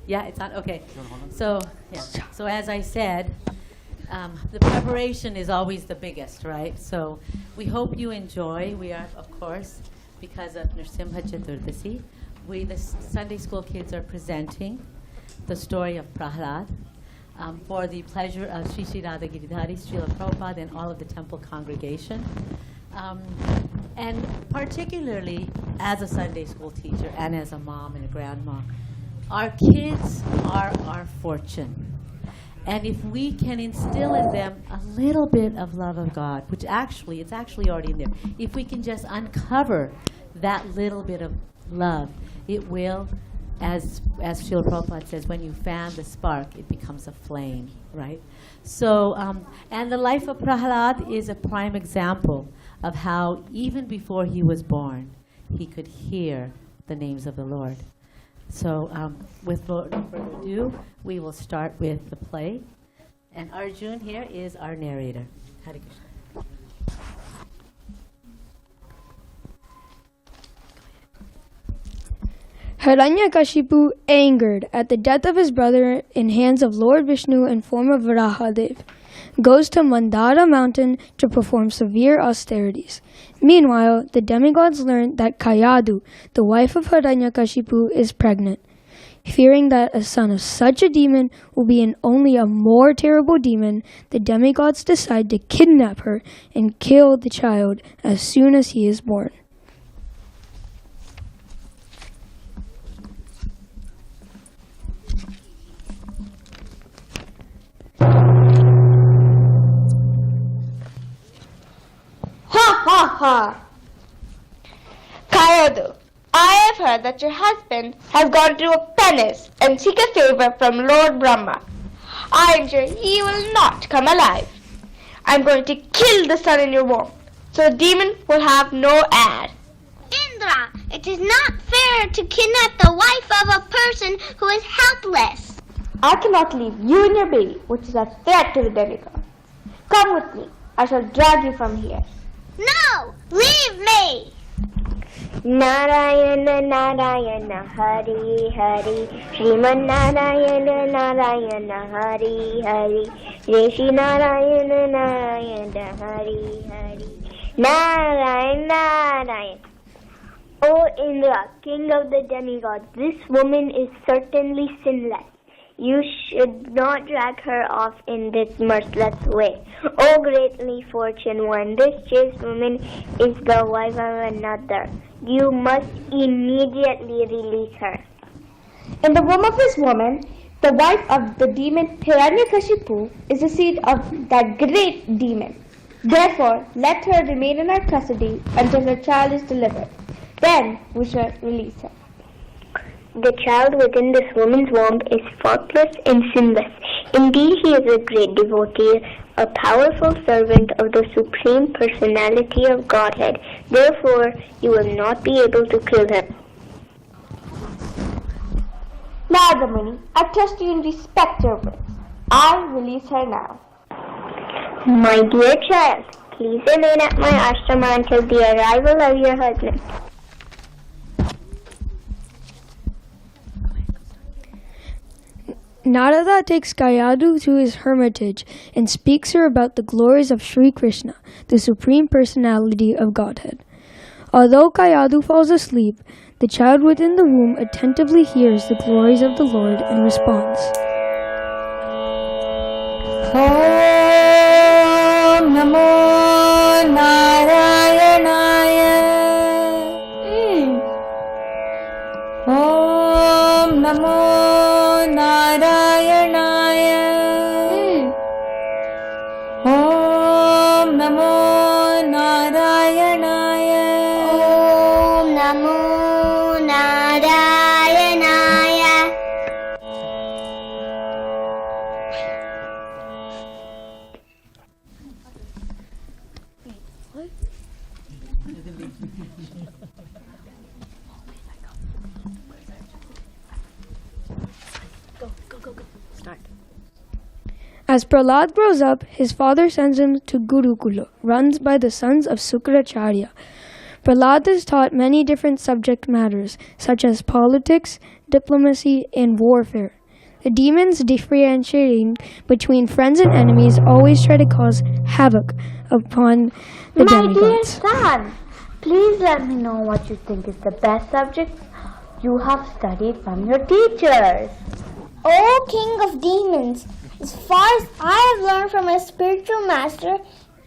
Yeah, it's on. Okay. So, yeah. So as I said, the preparation is always the biggest, right? So we hope you enjoy. We are, of course, because of Narasimha Chaturdashi, we, the Sunday school kids, are presenting the story of Prahlada for the pleasure of Sri Sri Radha Giridhari, Srila Prabhupada, and all of the temple congregation. And particularly as a Sunday school teacher and as a mom and a grandma, our kids are our fortune. And if we can instill in them a little bit of love of God, which actually, it's actually already in there, if we can just uncover that little bit of love, it will, as Srila Prabhupada says, when you fan the spark, it becomes a flame, right? So, and the life of Prahlada is a prime example of how even before he was born, he could hear the names of the Lord. So with no further ado, we will start with the play. And Arjun here is our narrator. Hare Krishna. Hiranyakashipu, angered at the death of his brother in hands of Lord Vishnu in form of Varahadev, goes to Mandara mountain to perform severe austerities. Meanwhile, the demigods learn that Kayadu, the wife of Hiranyakashipu, is pregnant. Fearing that a son of such a demon will be in only a more terrible demon, the demigods decide to kidnap her and kill the child as soon as he is born. Ha ha ha! Kayadu, I have heard that your husband has gone to a penance and seek a favor from Lord Brahma. I am sure he will not come alive. I am going to kill the son in your womb, so the demon will have no heir. Indra, it is not fair to kidnap the wife of a person who is helpless. I cannot leave you and your baby, which is a threat to the demigod. Come with me. I shall drag you from here. No! Leave me! Narayana Narayana Hari Hari Sriman Narayana Narayana Hari Hari Rishi Narayana Narayana Hari Hari Narayana Narayana. O Indra, king of the demigods, this woman is certainly sinless. You should not drag her off in this merciless way. O greatly fortunate one, this chaste woman is the wife of another. You must immediately release her. In the womb of this woman, the wife of the demon Hiranyakashipu is the seed of that great demon. Therefore, let her remain in our custody until her child is delivered. Then we shall release her. The child within this woman's womb is faultless and sinless. Indeed, he is a great devotee, a powerful servant of the Supreme Personality of Godhead. Therefore, you will not be able to kill him. Nagamuni, I trust you and respect your words. I release her now. My dear child, please remain at my ashrama until the arrival of your husband. Narada takes Kayadu to his hermitage and speaks her about the glories of Sri Krishna, the Supreme Personality of Godhead. Although Kayadu falls asleep, the child within the womb attentively hears the glories of the Lord and responds. Om Namo Narayanaya. Om Namo Narayanaya. Om Namo Narayanaya. Om Namo Narayanaya. As Prahlad grows up, his father sends him to Gurukula, run by the sons of Sukracharya. Prahlad is taught many different subject matters, such as politics, diplomacy, and warfare. The demons, differentiating between friends and enemies, always try to cause havoc upon the My dear demigods. son, please let me know what you think is the best subject you have studied from your teachers. O King of Demons, as far as I have learned from my spiritual master,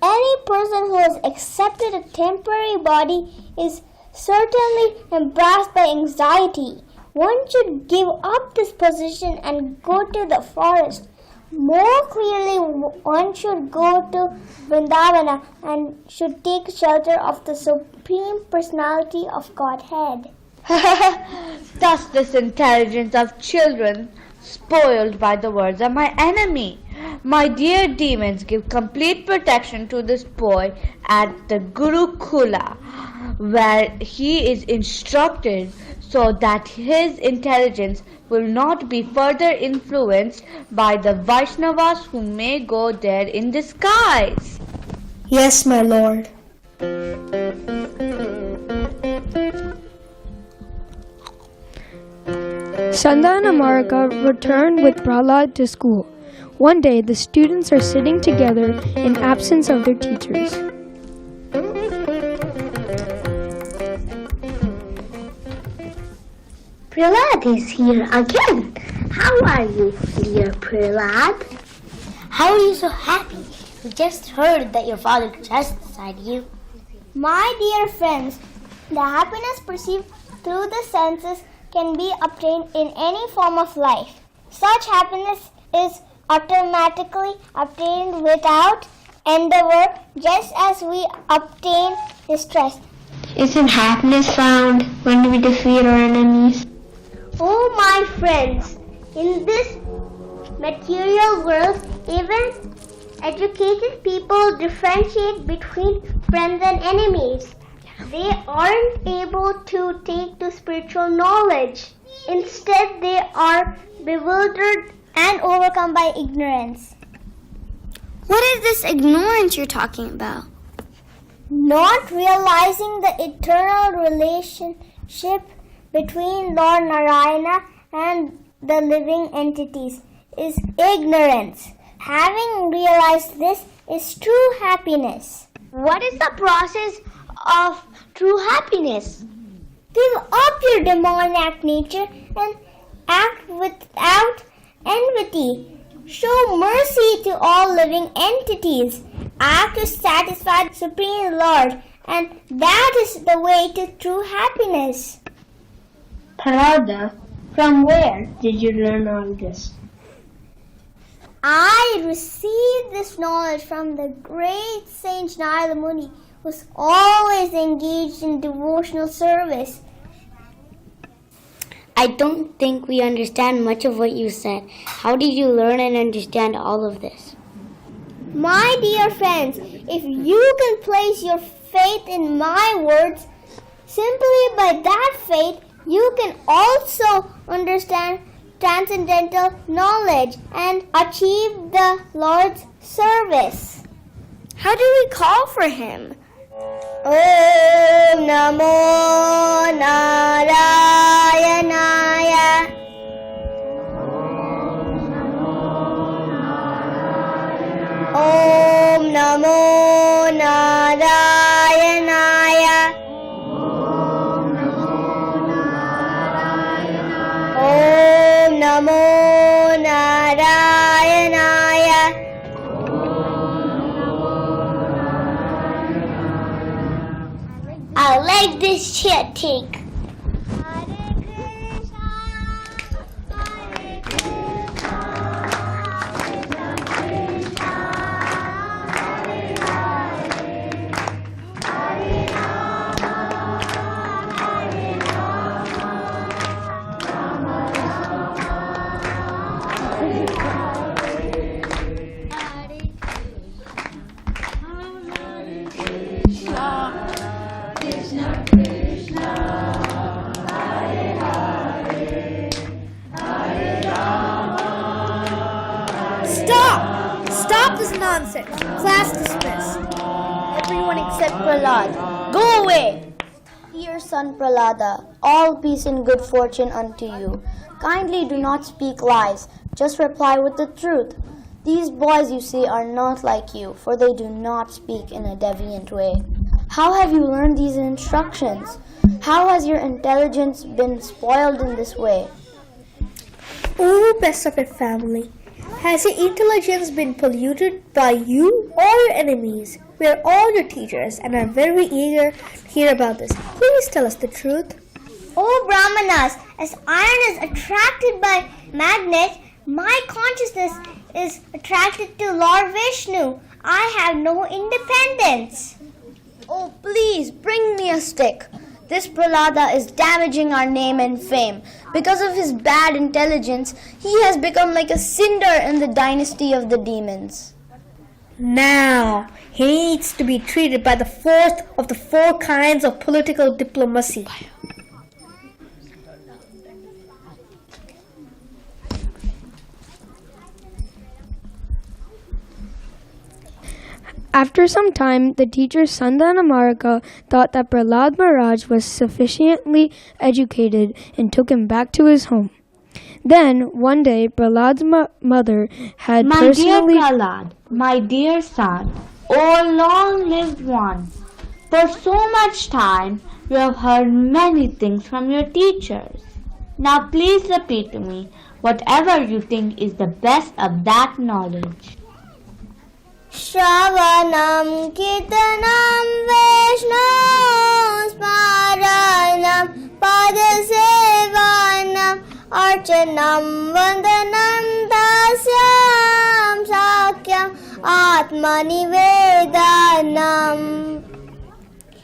any person who has accepted a temporary body is certainly embarrassed by anxiety. One should give up this position and go to the forest. More clearly, one should go to Vrindavana and should take shelter of the Supreme Personality of Godhead. Thus this intelligence of children spoiled by the words of my enemy. My dear demons, give complete protection to this boy at the Gurukula, where he is instructed so that his intelligence will not be further influenced by the Vaishnavas who may go there in disguise. Yes, my lord. Sanda and Amarika returned with Prahlad to school. One day, the students are sitting together in absence of their teachers. Prahlad is here again. How are you, dear Prahlad? How are you so happy? We just heard that your father chastised you. My dear friends, the happiness perceived through the senses can be obtained in any form of life. Such happiness is automatically obtained without endeavor, just as we obtain distress. Isn't happiness found when we defeat our enemies? Oh, my friends, in this material world, even educated people differentiate between friends and enemies. They aren't able to take to spiritual knowledge. Instead, they are bewildered and overcome by ignorance. What is this ignorance you're talking about? Not realizing the eternal relationship between Lord Narayana and the living entities is ignorance. Having realized this is true happiness. What is the process of true happiness? Give up your demoniac nature and act without enmity. Show mercy to all living entities. Act to satisfy the Supreme Lord, and that is the way to true happiness. Prahlada, from where did you learn all this? I received this knowledge from the great Saint Narada Muni, who was always engaged in devotional service. I don't think we understand much of what you said. How did you learn and understand all of this? My dear friends, if you can place your faith in my words, simply by that faith, you can also understand transcendental knowledge and achieve the Lord's service. How do we call for him? Om Namo Narayanaya. Om Namo Narayanaya. Om Namo Narayanaya. I like this chanting. Stop this nonsense. Class dismissed. Everyone except Prahlad, go away! Dear son Prahlada, all peace and good fortune unto you. Kindly do not speak lies. Just reply with the truth. These boys, you see, are not like you, for they do not speak in a deviant way. How have you learned these instructions? How has your intelligence been spoiled in this way? Oh, best of it, family. Has your intelligence been polluted by you or your enemies? We are all your teachers and are very eager to hear about this. Please tell us the truth. O Brahmanas, as iron is attracted by magnet, my consciousness is attracted to Lord Vishnu. I have no independence. Oh, please, bring me a stick. This Prahlada is damaging our name and fame. Because of his bad intelligence, he has become like a cinder in the dynasty of the demons. Now, he needs to be treated by the fourth of the 4 kinds of political diplomacy. After some time, the teacher Sandana Marika thought that Prahlad Maharaj was sufficiently educated and took him back to his home. Then, one day, Prahlad's mother had personally... My dear Prahlad, my dear son, O long-lived one, for so much time you have heard many things from your teachers. Now please repeat to me whatever you think is the best of that knowledge. Shravanam Kirtanam Vishnu Smaranam Padasevanam Archanam Vandanam Dasyam Sakyam Atmanivedanam.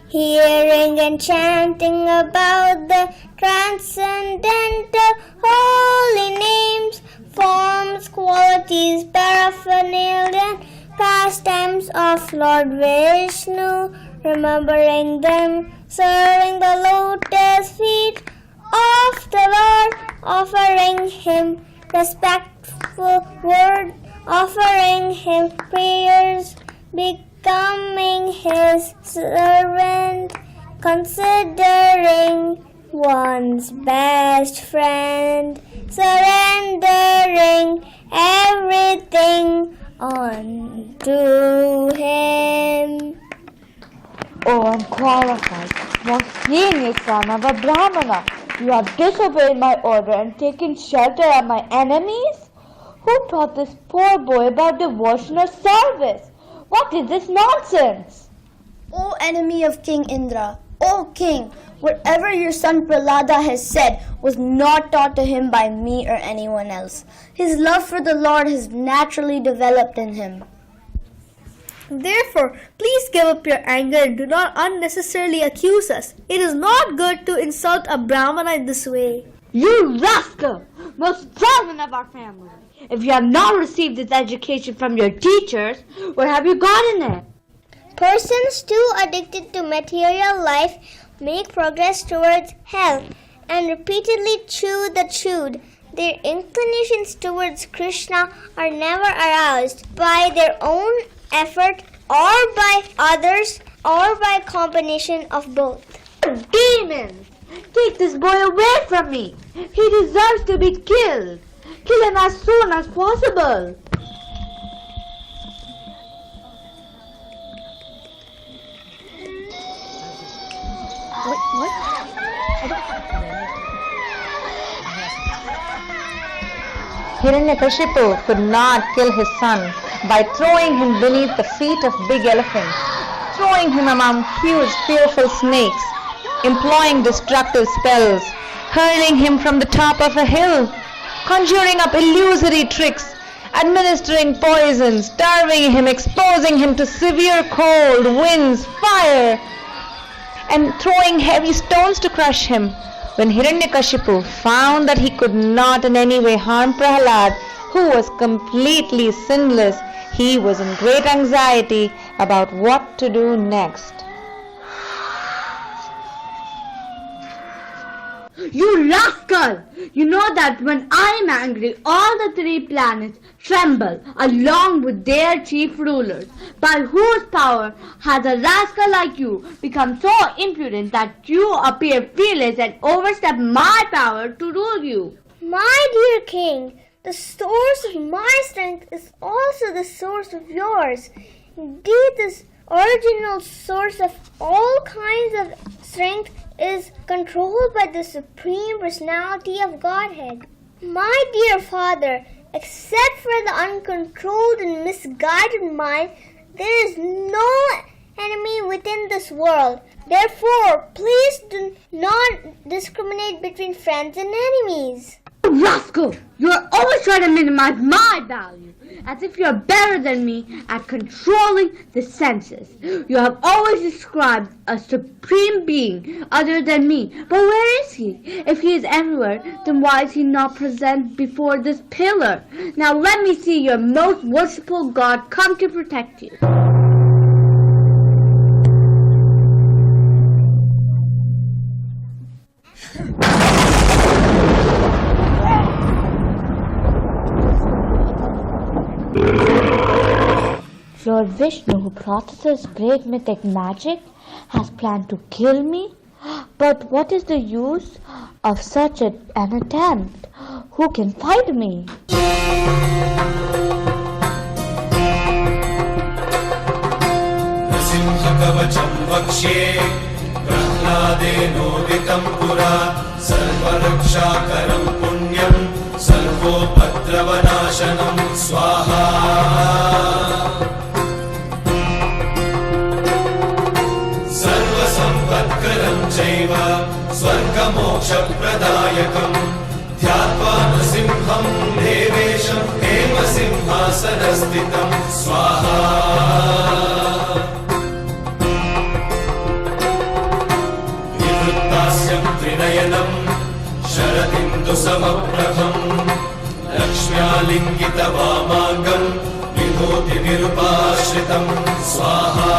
Hearing and chanting about the transcendental holy names, forms, qualities, paraphernalia, pastimes of Lord Vishnu, remembering them, serving the lotus feet of the Lord, offering him respectful word, offering him prayers, becoming his servant, considering one's best friend, surrendering everything unto him. O unqualified, most genius son of a Brahmana, you have disobeyed my order and taken shelter at my enemies? Who taught this poor boy about devotion or service? What is this nonsense? O enemy of King Indra, O king, whatever your son Prahlada has said was not taught to him by me or anyone else. His love for the Lord has naturally developed in him. Therefore, please give up your anger and do not unnecessarily accuse us. It is not good to insult a Brahmana in this way. You rascal, most charming of our family. If you have not received this education from your teachers, where have you gotten it? Persons too addicted to material life make progress towards hell and repeatedly chew the chewed. Their inclinations towards Krishna are never aroused by their own effort or by others or by combination of both. Demons! Take this boy away from me. He deserves to be killed. Kill him as soon as possible. Hiranyakashipu could not kill his son by throwing him beneath the feet of big elephants, throwing him among huge fearful snakes, employing destructive spells, hurling him from the top of a hill, conjuring up illusory tricks, administering poison, starving him, exposing him to severe cold, winds, fire, and throwing heavy stones to crush him. When Hiranyakashipu found that he could not in any way harm Prahlad, who was completely sinless, he was in great anxiety about what to do next. You rascal! You know that when I am angry, all the 3 planets tremble along with their chief rulers, by whose power has a rascal like you become so impudent that you appear fearless and overstep my power to rule you? My dear king, The source of my strength is also the source of yours. Indeed, this original source of all kinds of strength is controlled by the Supreme Personality of Godhead. My dear Father, except for the uncontrolled and misguided mind, there is no enemy within this world. Therefore, please do not discriminate between friends and enemies. Rascal! You're always trying to minimize my value, as if you're better than me at controlling the senses. You have always described a supreme being other than me, but where is he? If he is everywhere, then why is he not present before this pillar? Now let me see your most worshipful God come to protect you. Lord Vishnu, who practices great mythic magic, has planned to kill me? But what is the use of such an attempt? Who can fight me? Narasimha kavacham vakshye Prahlade pura sarvaraksha punyam sarvopadravanashanam swaha चैव स्वर्गमोक्षप्रदायकं ध्यात्वा नृसिंहं देवेशं हेमसिंहासनस्थितं स्वाहा विवृत्तास्यं त्रिनयनं शरदिन्दुसमप्रभं लक्ष्म्यालिङ्गितवामाङ्गं विभूतिनिरुपाश्रितं स्वाहा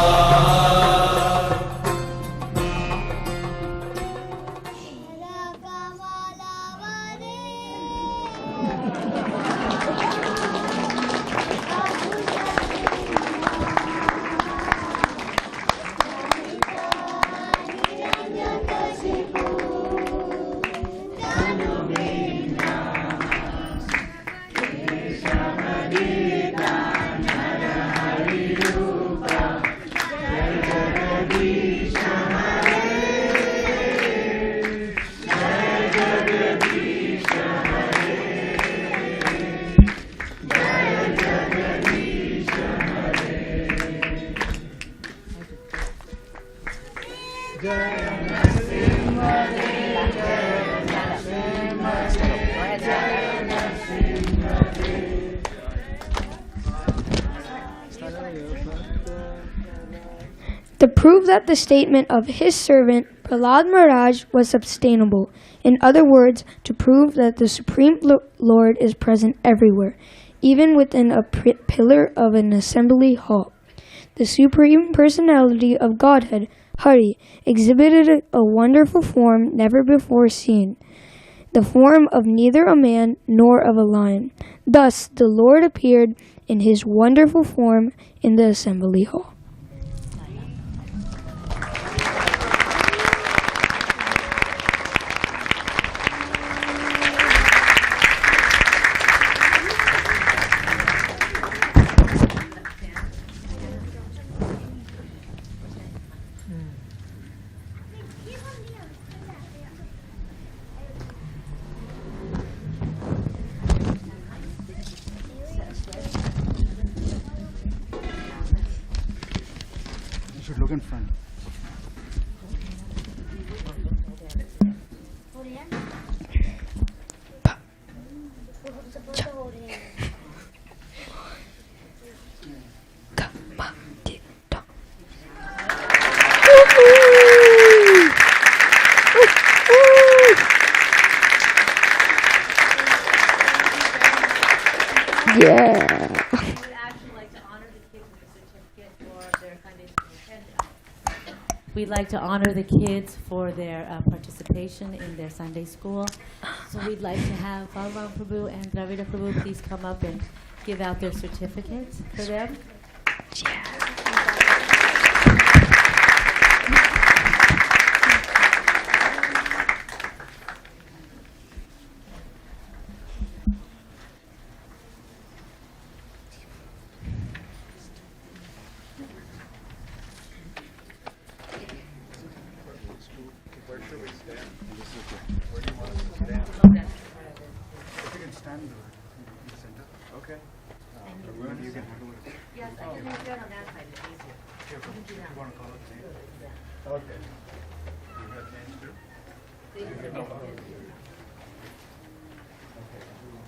To prove that the statement of his servant Prahlada Maharaj was sustainable. In other words, to prove that the Supreme Lord is present everywhere, even within a pillar of an assembly hall. The Supreme Personality of Godhead, Hari, exhibited a wonderful form never before seen, the form of neither a man nor of a lion. Thus the Lord appeared in his wonderful form in the assembly hall. should look in front. Yeah. We'd like to honor the kids for their participation in their Sunday school. So we'd like to have Balram Prabhu and Dravida Prabhu please come up and give out their certificates for them. Where should we stand? Where do you want us to stand? If you can stand in the center. Okay. Maybe you can handle it. Yes, I can make that on that side, it's easier. You want to call it name? Okay. You have names too?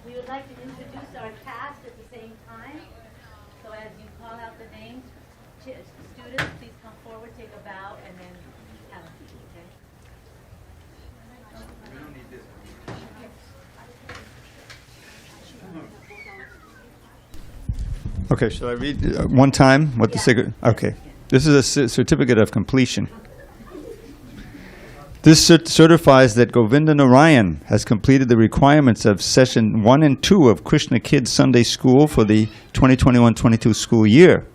We would like to introduce our cast at the same time. So as you call out the names, students, please come forward, take a bow, and then have a seat, okay? We don't need this. Okay, shall I read one time what the secret? Okay. This is a certificate of completion. This certifies that Govinda Narayan has completed the requirements of session 1 and 2 of Krishna Kids Sunday School for the 2021-22 school year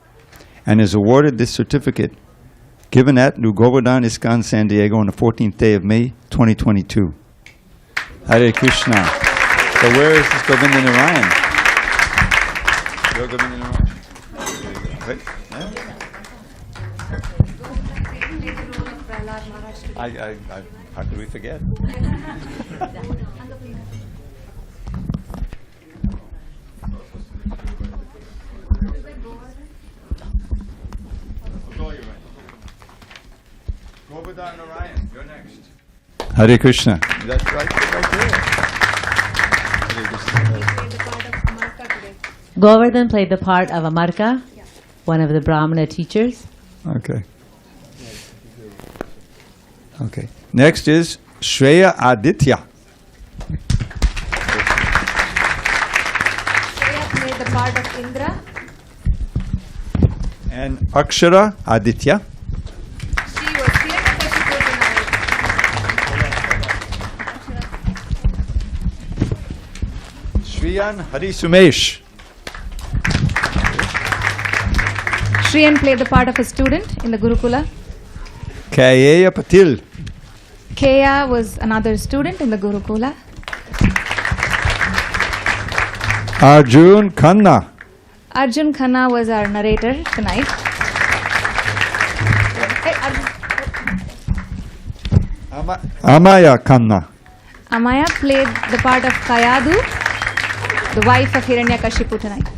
and is awarded this certificate given at New Govardhan ISKCON San Diego on the 14th day of May 2022. Hare Krishna. So where is this Govinda Narayan? You're Govinda Narayan. Right? Yeah? How could we forget? Govardhan Narayan, you're next. Hare Krishna. That's right there. Hare Krishna. Govardhan played the part of Amarka, one of the Brahmana teachers. Okay. Okay. Next is Shreya Aditya. Shreya played the part of Indra. And Akshara Aditya. She was Hiranyakashipu tonight. Shriyan Hari Sumesh. Shriyan played the part of a student in the Gurukula. Kayeya Patil. Kaya was another student in the Gurukula. Arjun Khanna. Arjun Khanna was our narrator tonight. Hey, Amaya Khanna. Amaya played the part of Kayadu, the wife of Hiranyakashipu tonight.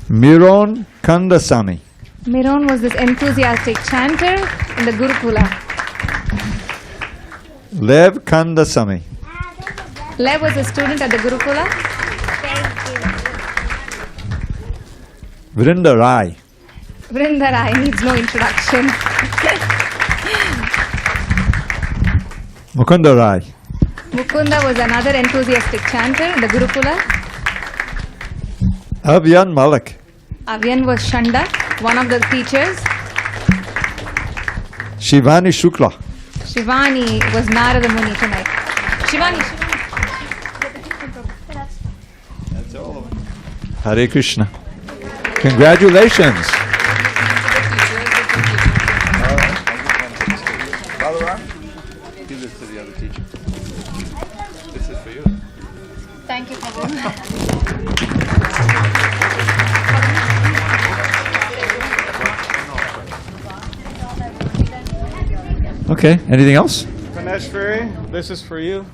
Miron Kandasamy. Miron was this enthusiastic chanter in the Gurukula. Lev Kandasamy. Lev was a student at the Gurukula. Vrinda Rai. Vrinda Rai needs no introduction. Mukunda Rai. Mukunda was another enthusiastic chanter in the Gurukula. Avyan Malik. Avyan was Shanda, one of the teachers. Shivani Shukla. Shivani was Narada Muni tonight. Shivani. That's all of them. Hare Krishna. Congratulations. Balaram, give this to the other teacher. This is for you. Thank you, Prabhu. Okay, anything else? Kaneshwari, this is for you.